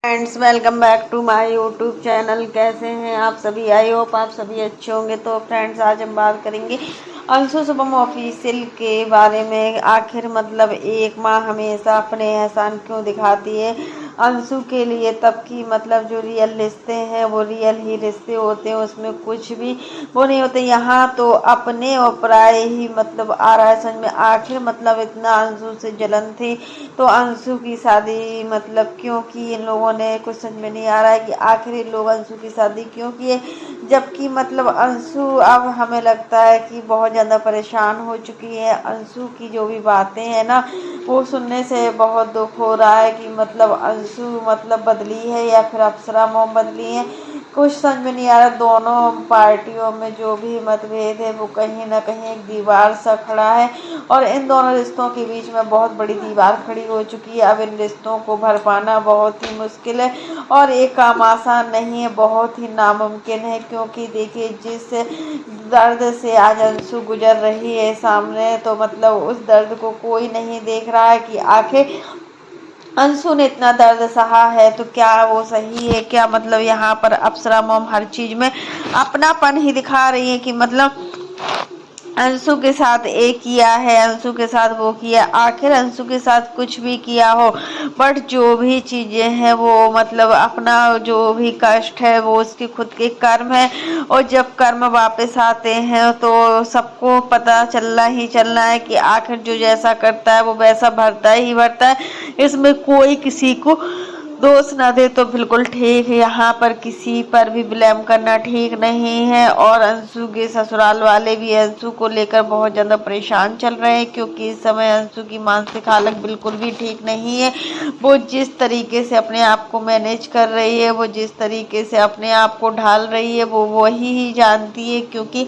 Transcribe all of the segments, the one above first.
Friends, welcome back to my YouTube channel. कैसे हैं आप सभी? आई होप आप सभी अच्छे होंगे। तो फ्रेंड्स, आज हम बात करेंगे अंशु शुभम ऑफिशियल के बारे में। आखिर मतलब एक माँ हमेशा अपने एहसान क्यों दिखाती है अंशु के लिए, तब की मतलब जो रियल रिश्ते हैं वो रियल ही रिश्ते होते हैं, उसमें कुछ भी वो नहीं होते। यहाँ तो अपने और पराये ही मतलब आ रहा है समझ में। आखिर मतलब इतना अंशु से जलन थी तो अंशु की शादी मतलब क्यों की इन लोगों ने, कुछ समझ में नहीं आ रहा है कि आखिर इन लोग अंशु की शादी क्यों किए। जबकि मतलब अंशु अब हमें लगता है कि बहुत ज़्यादा परेशान हो चुकी है। अंशु की जो भी बातें हैं ना, वो सुनने से बहुत दुख हो रहा है कि मतलब अंशु मतलब बदली है या फिर अप्सरा मोम बदली है, कुछ समझ में नहीं आ रहा। दोनों पार्टियों में जो भी मतभेद है वो कहीं ना कहीं एक दीवार सा खड़ा है और इन दोनों रिश्तों के बीच में बहुत बड़ी दीवार खड़ी हो चुकी है। अब इन रिश्तों को भर पाना बहुत ही मुश्किल है और एक काम आसान नहीं है, बहुत ही नामुमकिन है। क्योंकि देखिए, जिस दर्द से आज अंशु गुजर रही है सामने, तो मतलब उस दर्द को कोई नहीं देख रहा है कि आखिर अंशु ने इतना दर्द सहा है तो क्या वो सही है क्या। मतलब यहाँ पर अप्सरा मोम हर चीज में अपनापन ही दिखा रही है कि मतलब अंशु के साथ ये किया है, अंशु के साथ वो किया। आखिर अंशु के साथ कुछ भी किया हो, बट जो भी चीजें हैं वो मतलब अपना जो भी कष्ट है वो उसके खुद के कर्म है। और जब कर्म वापस आते हैं तो सबको पता चलना है कि आखिर जो जैसा करता है वो वैसा भरता ही भरता है। इसमें कोई किसी को दोष ना दे तो बिल्कुल ठीक है। यहाँ पर किसी पर भी ब्लेम करना ठीक नहीं है। और अंशु के ससुराल वाले भी अंशु को लेकर बहुत ज़्यादा परेशान चल रहे हैं, क्योंकि इस समय अंशु की मानसिक हालत बिल्कुल भी ठीक नहीं है। वो जिस तरीके से अपने आप को मैनेज कर रही है, वो जिस तरीके से अपने आप को ढाल रही है, वो वही ही जानती है। क्योंकि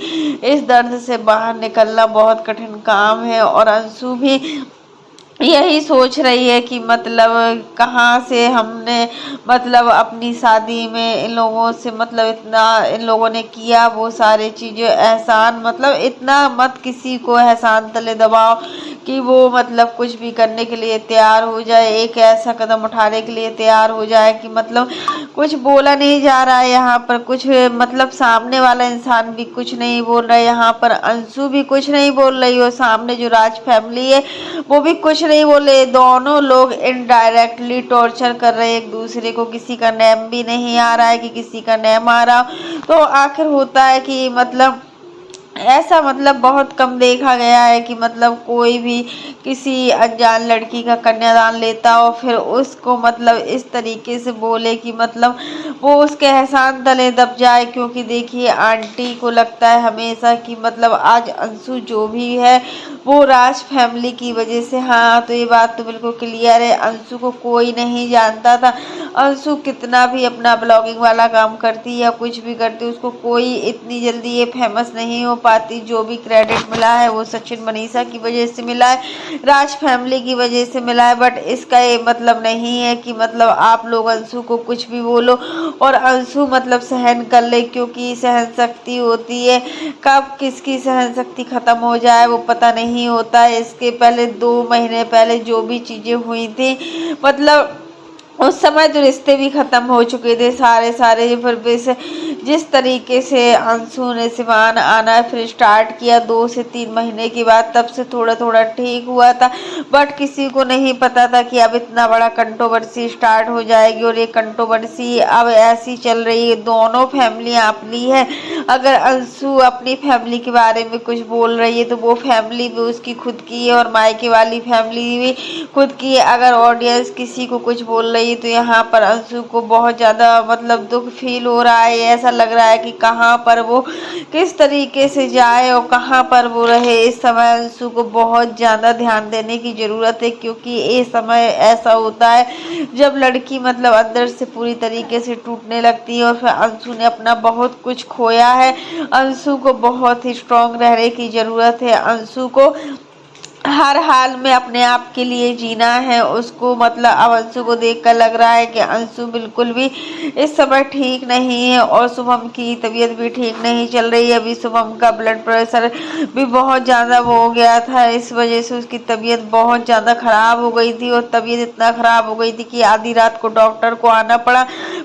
इस दर्द से बाहर निकलना बहुत कठिन काम है और अंशु भी यही सोच रही है कि मतलब कहाँ से हमने मतलब अपनी शादी में इन लोगों से मतलब इतना इन लोगों ने किया वो सारी चीज़ें। एहसान मतलब इतना मत किसी को एहसान तले दबाओ कि वो मतलब कुछ भी करने के लिए तैयार हो जाए, एक ऐसा कदम उठाने के लिए तैयार हो जाए कि मतलब कुछ बोला नहीं जा रहा है यहाँ पर, कुछ मतलब सामने वाला इंसान भी कुछ नहीं बोल रहा है, यहाँ पर अंशु भी कुछ नहीं बोल रही हो, सामने जो राज फैमिली है वो भी कुछ नहीं बोले। दोनों लोग इनडायरेक्टली टॉर्चर कर रहे हैं एक दूसरे को। किसी का नेम भी नहीं आ रहा है कि किसी का नेम आ रहा। तो आखिर होता है कि मतलब ऐसा मतलब बहुत कम देखा गया है कि मतलब कोई भी किसी अनजान लड़की का कन्यादान लेता हो फिर उसको मतलब इस तरीके से बोले कि मतलब वो उसके एहसान तले दब जाए। क्योंकि देखिए, आंटी को लगता है हमेशा कि मतलब आज अंशु जो भी है वो राज फैमिली की वजह से। हाँ, तो ये बात तो बिल्कुल क्लियर है, अंशु को कोई नहीं जानता था। अंशु कितना भी अपना ब्लॉगिंग वाला काम करती या कुछ भी करती, उसको कोई इतनी जल्दी ये फेमस नहीं हो पाती। जो भी क्रेडिट मिला है वो सचिन मनीषा की वजह से मिला है, राज फैमिली की वजह से मिला है। बट इसका ये मतलब नहीं है कि मतलब आप लोग अंशु को कुछ भी बोलो और अंशु मतलब सहन कर ले, क्योंकि सहन शक्ति होती है, कब किसकी सहन शक्ति खत्म हो जाए वो पता नहीं होता है। इसके पहले 2 महीने पहले जो भी चीजें हुई थी मतलब उस समय तो रिश्ते भी खत्म हो चुके थे सारे। फिर जिस तरीके से अंशु ने सिवान आना फिर स्टार्ट किया 2 से 3 महीने के बाद, तब से थोड़ा थोड़ा ठीक हुआ था। बट किसी को नहीं पता था कि अब इतना बड़ा कंट्रोवर्सी स्टार्ट हो जाएगी। और ये कंट्रोवर्सी अब ऐसी चल रही है, दोनों फैमिलियां अपनी है। अगर अंशु अपनी फैमिली के बारे में कुछ बोल रही है तो वो फैमिली भी उसकी खुद की है और मायके वाली फैमिली भी खुद की है। अगर ऑडियंस किसी को कुछ बोल रही है तो यहाँ पर अंशु को बहुत ज़्यादा मतलब दुख फील हो रहा है। ऐसा लग रहा है कि कहाँ पर वो किस तरीके से जाए और कहाँ पर वो रहे। इस समय अंशु को बहुत ज़्यादा ध्यान देने की ज़रूरत है, क्योंकि ये समय ऐसा होता है जब लड़की मतलब अंदर से पूरी तरीके से टूटने लगती है। और फिर अंशु ने अपना बहुत कुछ खोया है। अंशु को बहुत ही स्ट्रांग रहने की ज़रूरत है। अंशु को हर हाल में अपने आप के लिए जीना है उसको। मतलब अब अंशु को देखकर लग रहा है कि अंशु बिल्कुल भी इस समय ठीक नहीं है और शुभम की तबीयत भी ठीक नहीं चल रही है। अभी शुभम का ब्लड प्रेशर भी बहुत ज़्यादा वो हो गया था, इस वजह से उसकी तबीयत बहुत ज़्यादा ख़राब हो गई थी और तबीयत इतना ख़राब हो गई थी कि आधी रात को डॉक्टर को आना पड़ा।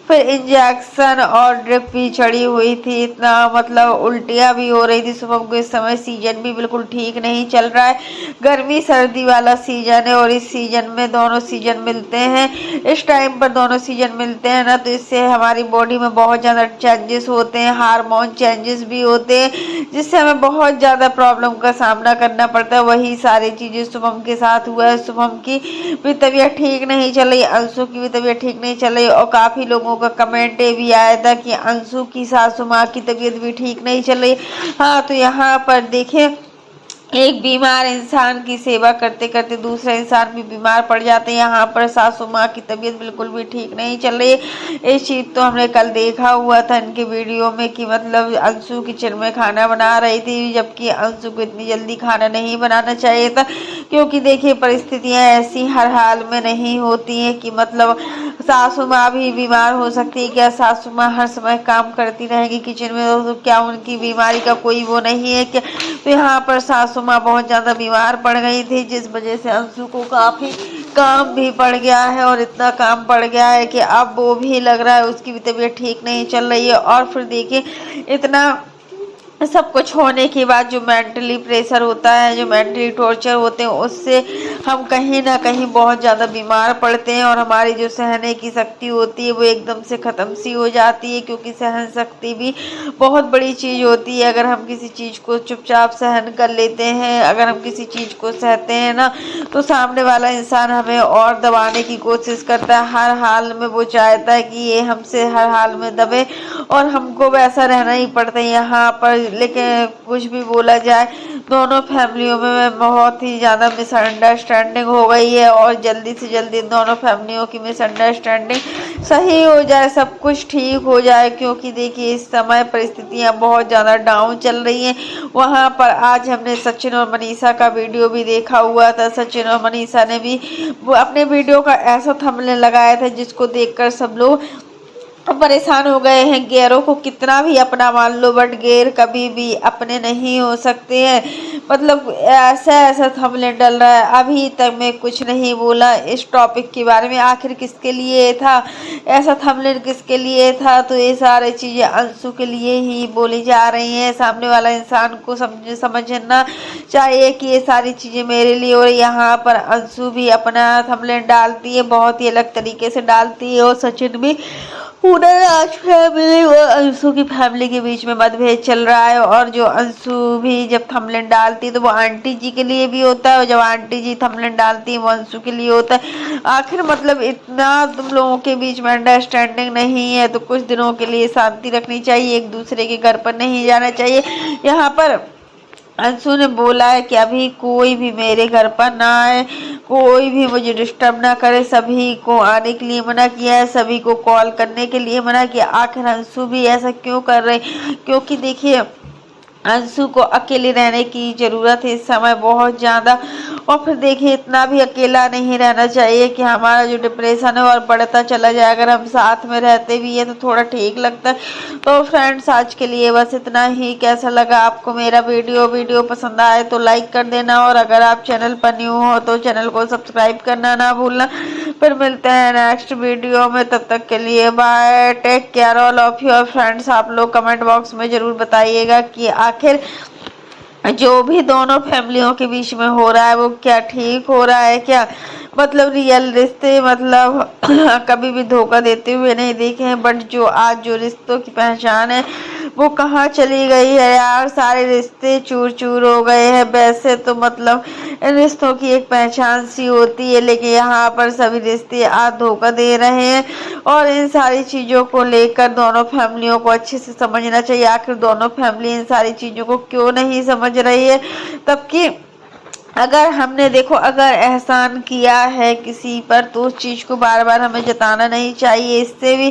फिर इंजेक्शन और ड्रिप भी चढ़ी हुई थी, इतना मतलब उल्टियाँ भी हो रही थी शुभम को। इस समय सीजन भी बिल्कुल ठीक नहीं चल रहा है, गर्मी सर्दी वाला सीजन है और इस सीजन में दोनों सीजन मिलते हैं। इस टाइम पर दोनों सीजन मिलते हैं ना, तो इससे हमारी बॉडी में बहुत ज़्यादा चेंजेस होते हैं, हार्मोन चेंजेस भी होते हैं, जिससे हमें बहुत ज़्यादा प्रॉब्लम का सामना करना पड़ता है। वही सारी चीज़ें शुभम के साथ हुआ है। शुभम की भी तबीयत ठीक नहीं चल रही, अंशु की भी तबीयत ठीक नहीं चल रही और काफ़ी लोगों का कमेंट भी आया था कि अंशु की सासू माँ की तबीयत भी ठीक नहीं चल रही। हाँ, तो यहाँ पर देखें, एक बीमार इंसान की सेवा करते करते दूसरा इंसान भी बीमार पड़ जाते हैं। यहाँ पर सासू माँ की तबीयत बिल्कुल भी ठीक नहीं चल रही है। इस चीज़ तो हमने कल देखा हुआ था इनके वीडियो में कि मतलब अंशु किचन में खाना बना रही थी, जबकि अंशु को इतनी जल्दी खाना नहीं बनाना चाहिए था, क्योंकि देखिए परिस्थितियाँ ऐसी हर हाल में नहीं होती हैं कि मतलब सासू माँ भी बीमार हो सकती है। क्या सासू माँ हर समय काम करती रहेगी किचन में, तो क्या उनकी बीमारी का कोई वो नहीं है क्या? तो यहाँ पर सासू माँ बहुत ज़्यादा बीमार पड़ गई थी, जिस वजह से अंशु को काफ़ी काम भी पड़ गया है और इतना काम पड़ गया है कि अब वो भी लग रहा है उसकी भी तबीयत ठीक नहीं चल रही है। और फिर देखिए इतना सब कुछ होने के बाद जो मेंटली प्रेशर होता है, जो मेंटली टॉर्चर होते हैं, उससे हम कहीं ना कहीं बहुत ज़्यादा बीमार पड़ते हैं और हमारी जो सहने की शक्ति होती है वो एकदम से ख़त्म सी हो जाती है, क्योंकि सहन शक्ति भी बहुत बड़ी चीज़ होती है। अगर हम किसी चीज़ को चुपचाप सहन कर लेते हैं, अगर हम किसी चीज़ को सहते हैं ना, तो सामने वाला इंसान हमें और दबाने की कोशिश करता है। हर हाल में वो चाहता है कि ये हमसे हर हाल में दबे और हमको वैसा रहना ही पड़ता है यहाँ पर। लेकिन कुछ भी बोला जाए, दोनों फैमिलियों में बहुत ही ज़्यादा मिसअंडरस्टैंडिंग हो गई है और जल्दी से जल्दी दोनों फैमिलियों की मिसअंडरस्टैंडिंग सही हो जाए, सब कुछ ठीक हो जाए, क्योंकि देखिए इस समय परिस्थितियाँ बहुत ज़्यादा डाउन चल रही हैं। वहाँ पर आज हमने सचिन और मनीषा का वीडियो भी देखा हुआ था। सचिन और मनीषा ने भी वो अपने वीडियो का ऐसा थंबनेल लगाया था जिसको देखकर सब लोग परेशान हो गए हैं। गैरों को कितना भी अपना मान लो, बट गैर कभी भी अपने नहीं हो सकते हैं। मतलब ऐसा ऐसा थंबनेल डल रहा है। अभी तक मैं कुछ नहीं बोला इस टॉपिक के बारे में, आखिर किसके लिए था ऐसा थंबनेल, किसके लिए था? तो ये सारी चीज़ें अंशु के लिए ही बोली जा रही हैं। सामने वाला इंसान को समझना चाहिए कि ये सारी चीज़ें मेरे लिए, और यहाँ पर अंशु भी अपना थंबनेल डालती है, बहुत ही अलग तरीके से डालती है। और सचिन भी पूरा राज फैमिली और अंशु की फैमिली के बीच में मतभेद चल रहा है। और जो अंशु भी जब थंबनेल डालती है तो वो आंटी जी के लिए भी होता है, और जब आंटी जी थंबनेल डालती है वो अंशु के लिए होता है। आखिर मतलब इतना तुम लोगों के बीच में अंडरस्टैंडिंग नहीं है तो कुछ दिनों के लिए शांति रखनी चाहिए, एक दूसरे के घर पर नहीं जाना चाहिए। यहाँ पर अंशु ने बोला है कि अभी कोई भी मेरे घर पर ना आए, कोई भी मुझे डिस्टर्ब ना करे, सभी को आने के लिए मना किया है, सभी को कॉल करने के लिए मना किया। आखिर अंशु भी ऐसा क्यों कर रहे? क्योंकि देखिए अंशु को अकेले रहने की ज़रूरत है इस समय बहुत ज़्यादा। और फिर देखिए इतना भी अकेला नहीं रहना चाहिए कि हमारा जो डिप्रेशन है और बढ़ता चला जाए। अगर हम साथ में रहते भी है तो थोड़ा ठीक लगता है। तो फ्रेंड्स आज के लिए बस इतना ही। कैसा लगा आपको मेरा वीडियो पसंद आए तो लाइक कर देना, और अगर आप चैनल पर न्यू हो तो चैनल को सब्सक्राइब करना ना भूलना। फिर मिलते हैं नेक्स्ट वीडियो में, तब तक के लिए bye, take care all of your friends. आप लोग कमेंट बॉक्स में ज़रूर बताइएगा कि आखिर जो भी दोनों फैमिलियों के बीच में हो रहा है वो क्या ठीक हो रहा है क्या? मतलब रियल रिश्ते मतलब कभी भी धोखा देते हुए नहीं देखे हैं, बट जो आज जो रिश्तों की पहचान है वो कहाँ चली गई है यार? सारे रिश्ते चूर चूर हो गए हैं। वैसे तो मतलब इन रिश्तों की एक पहचान सी होती है, लेकिन यहाँ पर सभी रिश्ते आज धोखा दे रहे हैं। और इन सारी चीज़ों को लेकर दोनों फैमिलियों को अच्छे से समझना चाहिए। आखिर दोनों फैमिली इन सारी चीज़ों को क्यों नहीं समझ रही है? तब कि अगर हमने देखो अगर एहसान किया है किसी पर तो उस चीज़ को बार बार हमें जताना नहीं चाहिए। इससे भी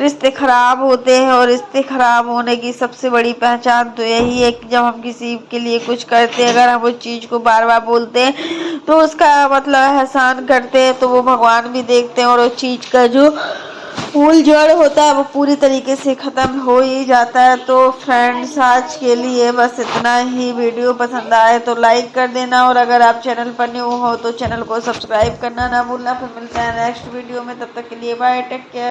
रिश्ते खराब होते हैं। और रिश्ते खराब होने की सबसे बड़ी पहचान तो यही है कि जब हम किसी के लिए कुछ करते हैं, अगर हम उस चीज को बार बार बोलते हैं तो उसका मतलब एहसान करते हैं, तो वो भगवान भी देखते हैं और उस चीज का जो मूल जड़ होता है वो पूरी तरीके से ख़त्म हो ही जाता है। तो फ्रेंड्स, आज के लिए बस इतना ही। वीडियो पसंद आए तो लाइक कर देना, और अगर आप चैनल पर न्यू हो तो चैनल को सब्सक्राइब करना ना भूलना। फिर मिलते हैं नेक्स्ट वीडियो में, तब तक के लिए बाय, टेक केयर।